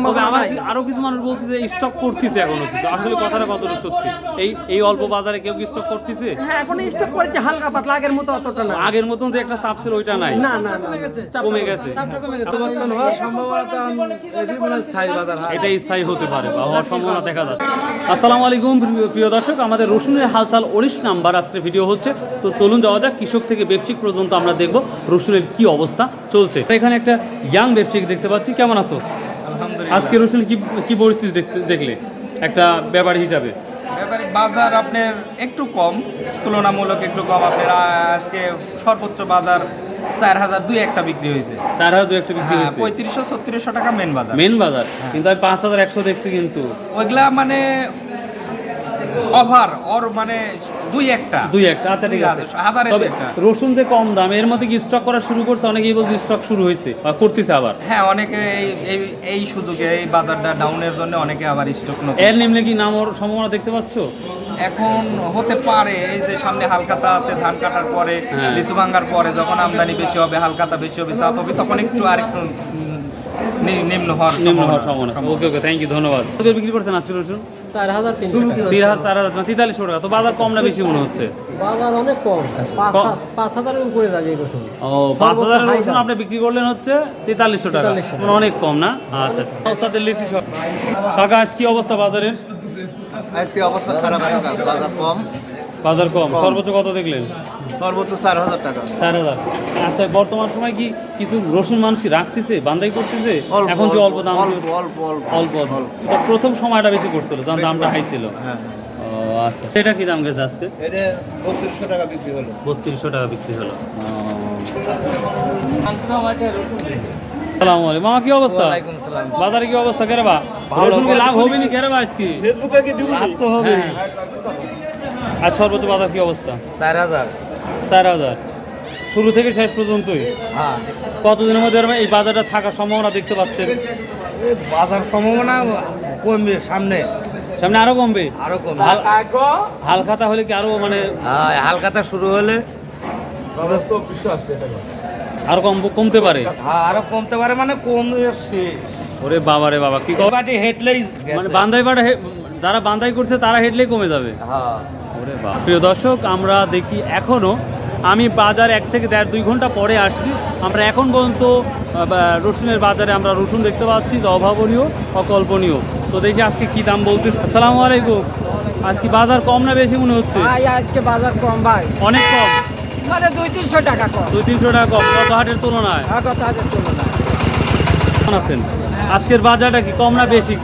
সম্ভাবনা আমার নাই। আরো কিছু মানুষ বলতেছে স্টক করতেছে এখনো কিছু, আসলে কথাটা কতটা সত্যি? এই অল্প বাজারে কেউ কি স্টক করতেছে? হ্যাঁ, এখন স্টক করেছে হালকা পাতলা, আগের মতো অতটা না। আগের মতন যে একটা চাপ ছিল ওইটা নাই, না না কমে গেছে, কমে গেছে। পরিবর্তন হওয়ার সম্ভাবনা এটি মনে হয় স্থায়ী বাজার। এটাই স্থায়ী হতে পারে বা হওয়ার সম্ভাবনা দেখা যাচ্ছে। আসসালামু আলাইকুম প্রিয় দর্শক, আমাদের রসুনের হালচাল 19 নাম্বার আজকে ভিডিও হচ্ছে। তো চলুন যাওয়া যাক, কৃষক থেকে ব্যবসায়িক পর্যন্ত আমরা দেখব রসুনের কি অবস্থা চলছে। এখানে একটা ইয়াং ব্যবসায়িক দেখতে পাচ্ছি, কেমন আছো? আলহামদুলিল্লাহ। আজকে রসুনের কি পরিস্থিতি দেখলে একটা ব্যাপারী হিসাবে? ব্যাপারিক বাজার আপনার একটু কম, তুলনামূলক একটু কম। আপনার আজকে সর্বোচ্চ বাজার 4002 একটা বিক্রি হয়েছে। 4002 একটা বিক্রি হয়েছে, 3500-3600 টাকা মেন বাজার। মেন বাজার। কিন্তু আমি 5100 দেখছি কিন্তু। ওইগুলা মানে ওভার ওর মানে দুই একটা। আচ্ছা ঠিক আছে। হাজারে তবে দুই একটা। রসুন যে কম দাম, এর মধ্যে কি স্টক করা শুরু করছে? অনেকেই বলছে স্টক শুরু হয়েছে বা করতেছে আবার। হ্যাঁ, অনেকে এই সুযোগে এই বাজারটা ডাউনের জন্য অনেকে আবার স্টক নতুন। এর নিম্নে কি নামার সম্ভাবনা দেখতে পাচ্ছ? এখন হতে পারে, এই যে সামনে হালকাতা আছে, ধান কাটার পরে হ্যাঁ। লিচু ভাঙার পরে যখন আমদানি বেশি হবে, হালকাতা বেশি হবে, চাপ হবে, তখন একটু আরেকটু নিম্ন হওয়ার সম্ভাবনা। ওকে, থ্যাংক ইউ, ধন্যবাদ। কত বিক্রি করছেন আজকে রসুন? 4300 টাকা। 4300 টাকা। তো বাজার কম না বেশি মনে হচ্ছে? বাজার অনেক কম, 5000 এর উপরে যাবে রসুন। ও, 5000 রসুন আপনি বিক্রি করলেন হচ্ছে 4300 টাকা, মানে অনেক কম না? আচ্ছা আচ্ছা। অবস্থাতে লিচি সব। কাকা, আজ কি অবস্থা বাজারের? আজকে অবস্থা খারাপ, বাজার কম। বাজার কম। সর্বোচ্চ কত দেখলেন? সর্বোচ্চ 4000 টাকা। 4000। আচ্ছা, বর্তমান সময় কি কিছু রসুন মানুষ কি রাখতেছে, বান্ধাই করতেছে? এখন যে অল্প দাম, অল্প এটা প্রথম সময়টা বেশি করছিল, যখন দামটা হাই ছিল। হ্যাঁ, ও আচ্ছা, এটা কি দাম গেছে আজকে? এটা 3200 টাকা বিক্রি হলো। 3200 টাকা বিক্রি হলো। আসসালামু আলাইকুম মামা, কি অবস্থা? ওয়ালাইকুম আসসালাম। বাজারে কি অবস্থা কেরাবা? রসুন কি লাভ হবে নি কেরাবা আজকে? লাভ তো হবে। হ্যাঁ। আর সর্বোচ্চ বাজার কি অবস্থা? 4000। 4000 শুরু থেকে শেষ পর্যন্তই। হ্যাঁ, কতদিনের মধ্যে এই বাজারটা থাকার সম্ভাবনা দেখতে পাচ্ছেন? বাজার সম্ভাবনা কমবে, সামনে সামনে আরো কমবে? আরো কমবে। হালখাতা হলে কি আরো মানে হ্যাঁ, হালকাতা শুরু হলে আরো কমতে পারে? হ্যাঁ, আরো কমতে পারে, মানে কমছে। ওরে বাবা রে বাবা, কি পাটি হেটলেই মানে বান্ধাই যারা বান্ধাই করছে তারা হেডলেই কমে যাবে। হ্যাঁ। ওরে বাবা। প্রিয় দর্শক, আমরা দেখি এখনো, আমি বাজার 1 থেকে 1.5-2 ঘন্টা পরে আসছি, আমরা এখন পর্যন্ত রসুনের বাজারে আমরা রসুন দেখতে পাচ্ছি যে অভাবনীয়, অকল্পনীয়। তো দেখি আজকে কি দাম বলতেছে। আসসালামু আলাইকুম। আজকে বাজার কম না বেশি মনে হচ্ছে? ভাই আজকে বাজার কম ভাই, অনেক কম, মানে 200-300 টাকা কম। 200-300 টাকা কম গত হাটের তুলনায়। গত হাজার তুলনায়। কেমন আছেন? আজকের বাজারটা কি কম না বেশি?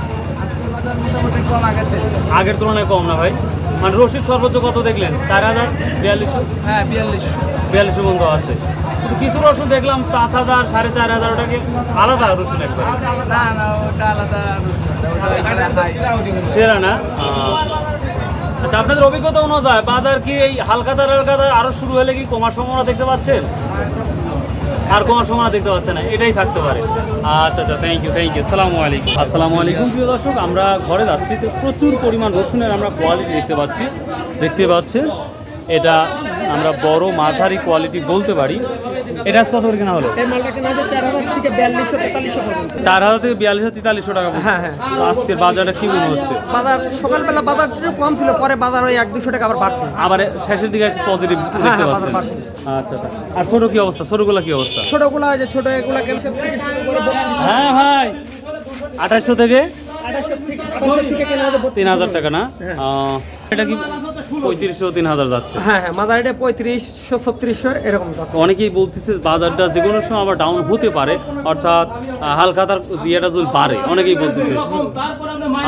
আজকের বাজার মোটামুটি কম আগেছে। আগের তুলনায় কম না ভাই? মানে রসিদ সর্বোচ্চ কত দেখলেন? 4000, 4200? হ্যাঁ, 4200 বন্ধ আছে। কিন্তু কিছু রসুন দেখলাম 5000, 4500 টাকা, আলাদা রসুন একবার। না না, ওটা আলাদা রসুন, ওটা সেরা না? আচ্ছা, আপনাদের অভিজ্ঞতা অনুযায়ী বাজার কি এই হালকাতার আরো শুরু হলে কি কমার সম্ভাবনা দেখতে পাচ্ছেন? আর কমার সম্ভাবনা দেখতে পাচ্ছেন না, এটাই থাকতে পারে। আচ্ছা আচ্ছা, থ্যাংক ইউ। আসসালামু আলাইকুম। আসসালামু আলাইকুম প্রিয় দর্শক, আমরা ঘরে যাচ্ছি, তো প্রচুর পরিমাণ রসুনের আমরা কোয়ালিটি দেখতে পাচ্ছেন। এটা আমরা বড় মাঝারি কোয়ালিটি বলতে পারি। এটা আজ কত করে কেনা হলো? এই মালটা কেনা হচ্ছে 4000 থেকে 4200-4300 পর্যন্ত। 4000 থেকে 4200-4300 টাকা। হ্যাঁ হ্যাঁ। তো আজকের বাজারটা কি মনে হচ্ছে? বাজার সকালবেলা বাজার একটু কম ছিল, পরে বাজার ওই 1-200 টাকা আবার বাড়ছে। আবার শেষের দিকে পজিটিভ দেখতে হ্যাঁ, পাচ্ছেন? বাজার আচ্ছা আচ্ছা। আর ছোট কি অবস্থা? ছোটগুলা কি অবস্থা? ছোটগুলা যে ছোট এগুলা ক্যালসিয়াম থেকে শুরু করে হ্যাঁ ভাই, 2800 থেকে 2800 থেকে কেনা হচ্ছে 3000 টাকা না? হ্যাঁ। এটা কি 3500-3000 যাচ্ছে? হ্যাঁ হ্যাঁ, মাদার এটা 3500-3600 এরকম যাচ্ছে। অনেকেই বলতেছে বাজারটা যে কোনো সময় আবার ডাউন হতে পারে, অর্থাৎ হালখাতার জিয়াটা যদি বাড়ে, অনেকেই বলতেছে।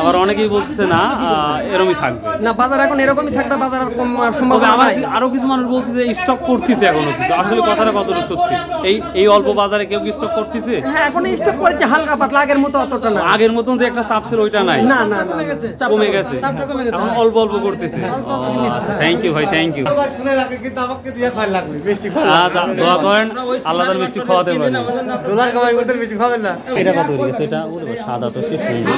আবার অনেকেই বলতেছে না, এরকমই থাকবে। না, বাজার এখন এরকমই থাকবে, বাজার আর কমার তবে সম্ভাবনা আমার নাই। আরো কিছু মানুষ বলতেছে স্টক করতেছে এখনো কিছু, আসলে কথাটা কতটা সত্যি? এই অল্প বাজারে কেউ কি স্টক করতেছে? হ্যাঁ, এখন স্টক করেছে হালকা পাতলা, আগের মতো অতটা না। আগের মতন যে একটা চাপ ছিল ওইটা নাই, না না কমে গেছে, কমে গেছে। চাপটা কমে গেছে। এখন অল্প অল্প করতেছে। থ্যাংক ইউ ভাই, থ্যাংক ইউ। কিন্তু আমাকে দিয়ে খাওয়া লাগবে, বেশি আচ্ছা, দোয়া করেন আল্লাহ তাআলা মিষ্টি খাওয়াতে পারে। ডলার কামাই করতে বেশি খাবেন না। এটা কত হয়ে গেছে? এটা ওরে বাবা, সাদা তো কি সুন্দর।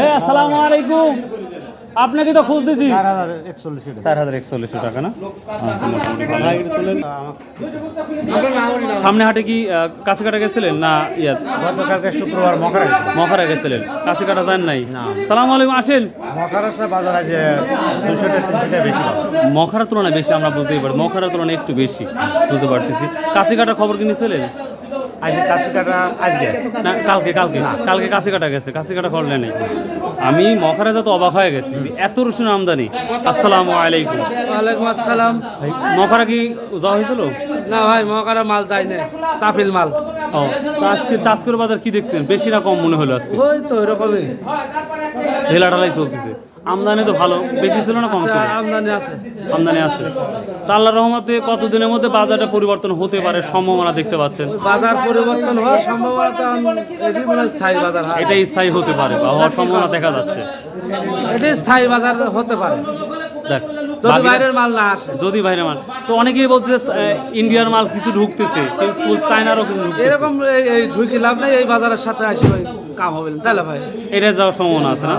এই আসসালামু আলাইকুম। আপনাকে তো খোঁজ দিছি 4041 4,140 টাকা না? আচ্ছা, মোটামুটি ভালো। আমরা নামই না সামনে হাটে কি কাছে কাটা গেছিলেন না ইয়া গতকালকে শুক্রবার মখারা গেছিলেন? কাছে কাটা যান নাই? সালাম আলাইকুম, আসেন। মকারাসা বাজার আছে 200 300 বেশি মখারার তুলনায় বেশি আমরা বুঝতেই পারি, মখারার তুলনায় একটু বেশি বুঝতে পারতেছি। কাছে কাটার খবর কি নিয়েছিলেন? আজকে কাশি কাটা আজকে না, কালকে কাছে কাটা গেছে, কাছে কাটা করলে নেই। আমি মখারা যত অবাক হয়ে গেছি, এত রসুন আমদানি। আসসালামু আলাইকুম। ওয়ালাইকুম আসসালাম। মখারা কি যাওয়া হয়েছিল? না ভাই মহাকারা মাল যায় না, সাফিল মাল। ও, তো আজকে চাষকর বাজার কি দেখছেন? বেশি না কম মনে হলো আজকে? ওই তো এরকমই ঢেলাঢালাই চলতেছে। আমদানি তো ভালো, বেশি ছিল না কম ছিল? আমদানি আছে। আমদানি আছে। তো আল্লাহর রহমতে কতদিনের মধ্যে বাজারটা পরিবর্তন হতে পারে সম্ভাবনা দেখতে পাচ্ছেন? বাজার পরিবর্তন হওয়ার সম্ভাবনা এটি মনে হয় স্থায়ী বাজার হয়। এটাই স্থায়ী হতে পারে বা হওয়ার সম্ভাবনা দেখা যাচ্ছে। এটি স্থায়ী বাজার হতে পারে দেখ, যদি বাকিটা- বাইরের মাল না আসে। যদি বাইরের মাল, তো অনেকেই বলছে ইন্ডিয়ার মাল কিছু ঢুকতেছে, কেউ চায়নারও কিছু ঢুকতেছে। এরকম এই ঢুকি লাভ নেই, এই বাজারের সাথে আসি ভাই কাম হবে না, তাহলে ভাই। এটা যাওয়ার সম্ভাবনা আছে না?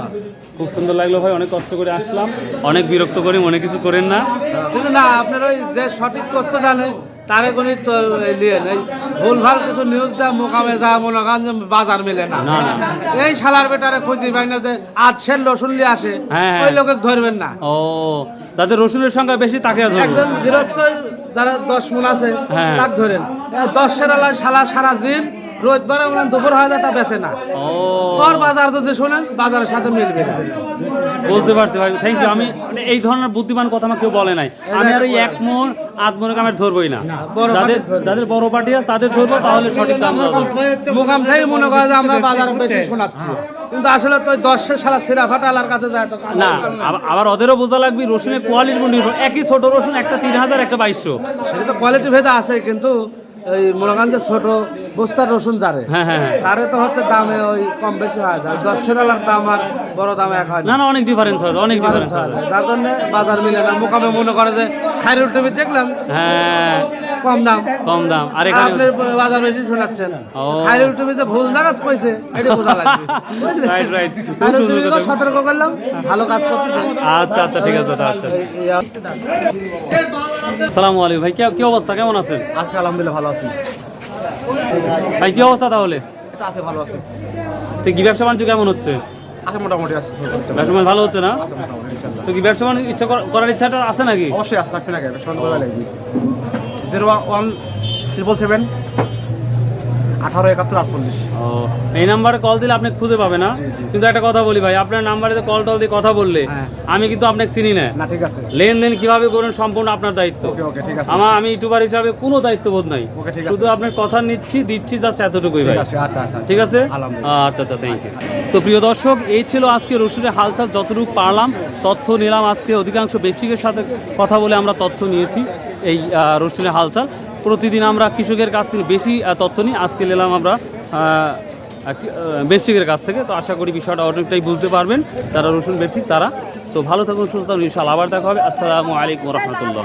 খুব সুন্দর লাগলো ভাই, অনেক কষ্ট করে আসলাম, অনেক বিরক্ত করে মনে কিছু করেন না। কিন্তু না, আপনার ওই যে সঠিক করতে জানে তারে কোনো তো নিয়ে নেই, ভুল ভাল কিছু নিউজ দেয় মোকামে যা মনে করেন যে বাজার মেলে না। না, এই শালার বেটারে খুঁজি পাই না যে আজ সে রসুন লিয়ে আসে, হ্যাঁ। ওই লোকে ধরবেন না। ও, যাদের রসুনের সংখ্যা বেশি তাকে ধরবো। একজন গৃহস্থ যারা 10 মণ আছে হ্যাঁ। তাক ধরেন, 10 আলায় শালা সারা দিন রোজবার দুপুর হয়ে যায় তা বেচে না। ও, ওর বাজার যদি শোনেন বাজারের সাথে মিলবে না। বুঝতে পারছি ভাই, থ্যাংক ইউ। আমি মানে এই ধরনের বুদ্ধিমান কথা আমার কেউ বলে নাই। আমি আর ওই 1 মণ 8 মণ কামের ধরবই না। বড় যাদের পাটির ধরবো। যাদের বড় পার্টি আছে তাদের ধরবো, তাহলে সঠিক দাম পাবো। মুকাম থেকে মনে করে যে আমরা বাজার বেশি শোনাচ্ছি, কিন্তু আসলে তো 10 সালা সিরা ফাটা আলার কাছে যায় তো না, আবার ওদেরও বোঝা লাগবে রসুনের কোয়ালিটির উপর নির্ভর। একই ছোট রসুন, একটা 3000, একটা 2200। সেটা তো কোয়ালিটি ভেদে আছে, কিন্তু এই মনে করেন যে ছোট বস্তার রসুন যারে হ্যাঁ হ্যাঁ হ্যাঁ। তারে তো হচ্ছে দামে ওই কম বেশি হয় যায়, 10 আলার দাম আর বড় দামে এক হয় না না, অনেক ডিফারেন্স হয়, অনেক ডিফারেন্স হয়। যার জন্য বাজার মিলে না। মুকামে মনে করে যে খাইরুল টিভি দেখলাম হ্যাঁ, কম দাম, কম দাম। আর এখানে আপনি বাজার বেশি শোনাচ্ছেন। ও। খাইরুল টিভি যে ভুল জায়গায় কইছে এটা বোঝা লাগবে। Right right. খাইরুল টিভিকে সতর্ক করলাম, ভালো কাজ করতেছে। আচ্ছা আচ্ছা, ঠিক আছে দাদা, আচ্ছা। আসসালামু আলাইকুম ভাই, কি অবস্থা, কেমন আছেন আজকে আলহামদুলিল্লাহ ভালো আছি। ভাই? কি অবস্থা তাহলে? এটা আছে ভালো আছে। তো কি ব্যবসা বাণিজ্য কেমন হচ্ছে? আছে মোটামুটি আছে, ব্যবসা বাণিজ্য ভালো হচ্ছে না? মোটামুটি ইনশাআল্লাহ। তো কি ব্যবসা বাণিজ্য ইচ্ছা করার ইচ্ছাটা আছে নাকি? অবশ্যই আছে, থাকবে না কেন সন্দেহ লাগবে। 01777 1871 ও, এই নাম্বারে কল দিলে আপনি খুঁজে পাবে না? কিন্তু একটা কথা বলি ভাই, আপনার নাম্বারে কল টল দিয়ে কথা বললে হ্যাঁ। আমি কিন্তু আপনাকে চিনি না। না ঠিক আছে, লেনদেন কিভাবে করুন সম্পূর্ণ আপনার দায়িত্ব। ওকে ওকে ঠিক আছে, আমি ইউটিউবার হিসাবে কোনো দায়িত্ববোধ নাই, ওকে, ঠিক আছে। শুধু আপনার কথা দিচ্ছি জাস্ট এতটুকুই ভাই। ঠিক আছে, আচ্ছা আচ্ছা ঠিক আছে, আলহামদুলিল্লাহ। আচ্ছা আচ্ছা, থ্যাংক ইউ। তো প্রিয় দর্শক, এই ছিল আজকে রসুনের হালচাল। যতটুকু পারলাম তথ্য নিলাম। আজকে অধিকাংশ ব্যবসায়ীর সাথে কথা বলে আমরা তথ্য নিয়েছি এই রসুনের হালচাল। প্রতিদিন আমরা কৃষকের কাছ থেকে বেশি তথ্য নিই, আজকে নিলাম আমরা ব্যবসায়ীর কাছ থেকে। তো আশা করি বিষয়টা অনেকটাই বুঝতে পারবেন যারা রসুন ব্যবসায়ী তারা। তো ভালো থাকুন, সুস্থ থাকুন, ইনশাআল্লাহ আবার দেখা হবে। আসসালামু আলাইকুম রহমতুল্লাহ।